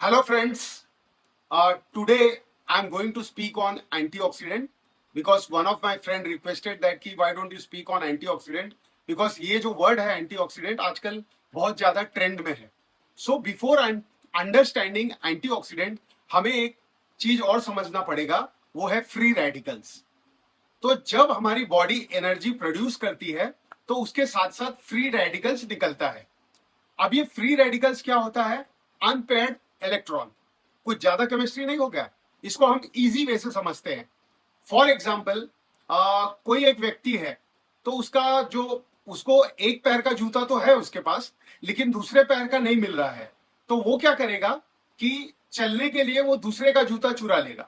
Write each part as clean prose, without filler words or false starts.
Hello friends, today I'm going to speak on antioxidant because one of my friend requested that कि why don't you speak on antioxidant because ये जो word है antioxidant आजकल बहुत ज्यादा trend में है. So before understanding antioxidant हमें एक चीज और समझना पड़ेगा, वो है फ्री रेडिकल्स. तो जब हमारी बॉडी एनर्जी प्रोड्यूस करती है तो उसके साथ साथ फ्री रेडिकल्स निकलता है. अब ये फ्री रेडिकल्स क्या होता है? Unpaired electron. कुछ ज्यादा केमिस्ट्री नहीं हो गया, इसको हम इजी वे से समझते हैं. फॉर एग्जाम्पल, कोई एक व्यक्ति है तो उसको एक पैर का जूता तो है उसके पास, लेकिन दूसरे पैर का नहीं मिल रहा है. तो वो क्या करेगा कि चलने के लिए वो दूसरे का जूता चुरा लेगा.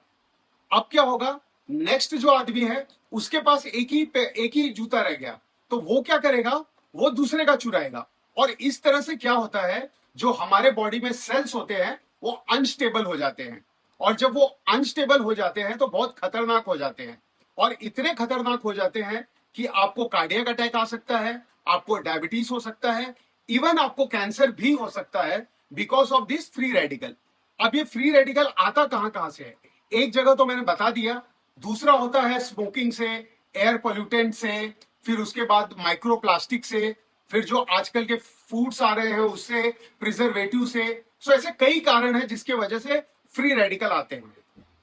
अब क्या होगा, नेक्स्ट जो आदमी है उसके पास एक ही जूता रह गया, तो वो क्या करेगा, वो दूसरे का चुराएगा. और इस तरह से क्या होता है, जो हमारे बॉडी में सेल्स होते हैं वो अनस्टेबल हो जाते हैं. और जब वो अनस्टेबल हो जाते हैं तो बहुत खतरनाक हो जाते हैं. और इतने खतरनाक हो जाते हैं कि आपको कार्डियक अटैक आ सकता है, आपको डायबिटीज हो सकता है, इवन आपको कैंसर भी हो सकता है because of this free radical. अब ये फ्री रेडिकल आता कहां से है? एक जगह तो मैंने बता दिया. दूसरा होता है स्मोकिंग से, एयर पोल्यूटेंट से, फिर उसके बाद माइक्रोप्लास्टिक से, फिर जो आजकल के फूड्स आ रहे हैं उससे, प्रिजर्वेटिव से. सो ऐसे कई कारण हैं जिसके वजह से फ्री रेडिकल आते हैं.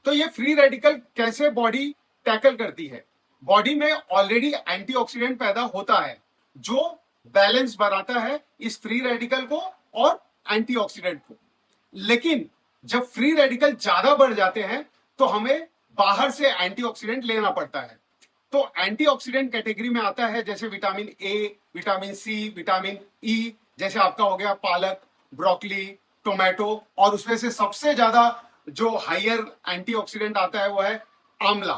तो ये फ्री रेडिकल कैसे बॉडी टैकल करती है? बॉडी में ऑलरेडी एंटीऑक्सीडेंट पैदा होता है जो बैलेंस बनाता है इस फ्री रेडिकल को और एंटीऑक्सीडेंट को. लेकिन जब फ्री रेडिकल ज्यादा बढ़ जाते हैं तो हमें बाहर से एंटीऑक्सीडेंट लेना पड़ता है. तो एंटीऑक्सीडेंट कैटेगरी में आता है जैसे vitamin A, vitamin C, vitamin E. जैसे आपका हो गया पालक, ब्रोकली, टोमेटो, और उसमें से सबसे ज्यादा जो हायर एंटीऑक्सीडेंट आता है वो है आंवला.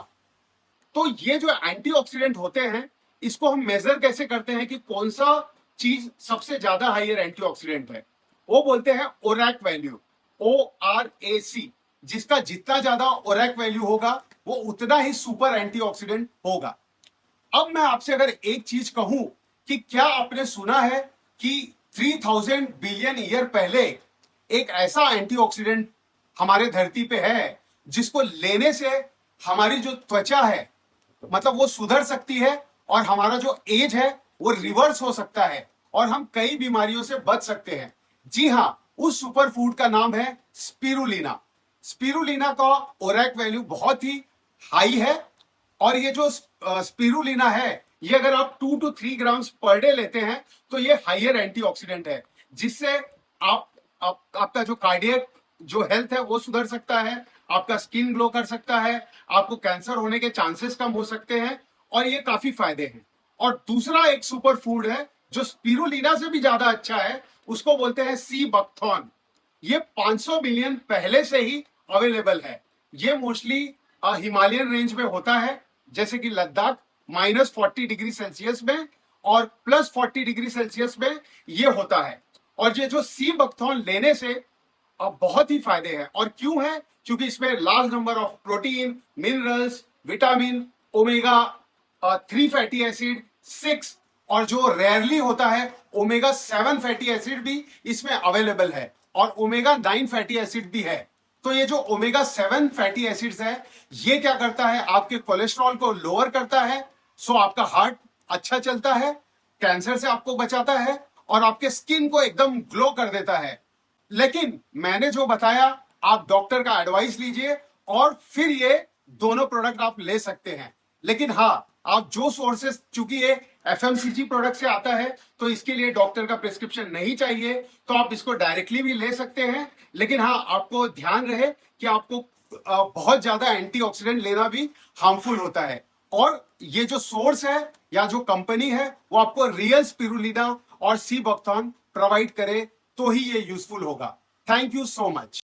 तो ये जो एंटीऑक्सीडेंट होते हैं इसको हम मेजर कैसे करते हैं कि कौन सा चीज सबसे ज्यादा हायर एंटीऑक्सीडेंट है? वो बोलते हैं ओरैक वैल्यू, ORAC. जिसका जितना ज्यादा ओरैक वैल्यू होगा वो उतना ही सुपर एंटीऑक्सीडेंट होगा. अब मैं आपसे अगर एक चीज कहूं कि क्या आपने सुना है कि 3000 बिलियन ईयर पहले एक ऐसा एंटीऑक्सीडेंट हमारे धरती पे है जिसको लेने से हमारी जो त्वचा है मतलब वो सुधर सकती है और हमारा जो एज है वो रिवर्स हो सकता है और हम कई बीमारियों से बच सकते हैं. जी हां, उस सुपर फूड का नाम है स्पिरुलिना. स्पिरुलिना का ओरैक वैल्यू बहुत ही हाई है. और ये जो स्पिरुलिना है ये अगर आप 2 to 3 ग्राम्स पर डे लेते हैं तो ये हायर एंटीऑक्सीडेंट है, जिससे आपका जो कार्डियक जो हेल्थ है वो सुधर सकता है, आपका स्किन ग्लो कर सकता है, आपको कैंसर होने के चांसेस कम हो सकते हैं और ये काफी फायदे हैं. और दूसरा एक सुपर फूड है जो स्पिरुलिना से भी ज्यादा अच्छा है, उसको बोलते हैं सी बकथॉर्न. ये 500 मिलियन पहले से ही अवेलेबल है. ये मोस्टली हिमालयन रेंज में होता है, जैसे कि लद्दाख -40 डिग्री सेल्सियस में और +40 डिग्री सेल्सियस में ये होता है. और ये जो सी बकथॉर्न लेने से बहुत ही फायदे हैं. और क्यों है? क्योंकि इसमें large number of protein, minerals, vitamin, omega 3 fatty acid, 6, और जो रेयरली होता है ओमेगा 7 फैटी एसिड भी इसमें अवेलेबल है और ओमेगा 9 फैटी एसिड भी है. तो ये जो ओमेगा 7 फैटी एसिड्स है ये क्या करता है, आपके कोलेस्ट्रॉल को लोअर करता है. सो आपका हार्ट अच्छा चलता है, कैंसर से आपको बचाता है और आपके स्किन को एकदम ग्लो कर देता है. लेकिन मैंने जो बताया आप डॉक्टर का एडवाइस लीजिए और फिर ये दोनों प्रोडक्ट आप ले सकते हैं. लेकिन हाँ, आप जो सोर्सेस, चूंकि ये FMCG प्रोडक्ट से आता है तो इसके लिए डॉक्टर का प्रिस्क्रिप्शन नहीं चाहिए, तो आप इसको डायरेक्टली भी ले सकते हैं. लेकिन हाँ, आपको ध्यान रहे कि आपको बहुत ज्यादा एंटीऑक्सीडेंट लेना भी हार्मफुल होता है. और ये जो सोर्स है या जो कंपनी है वो आपको रियल स्पिरुलिना और सी बकथॉर्न प्रोवाइड करे तो ही ये यूजफुल होगा. Thank you so much.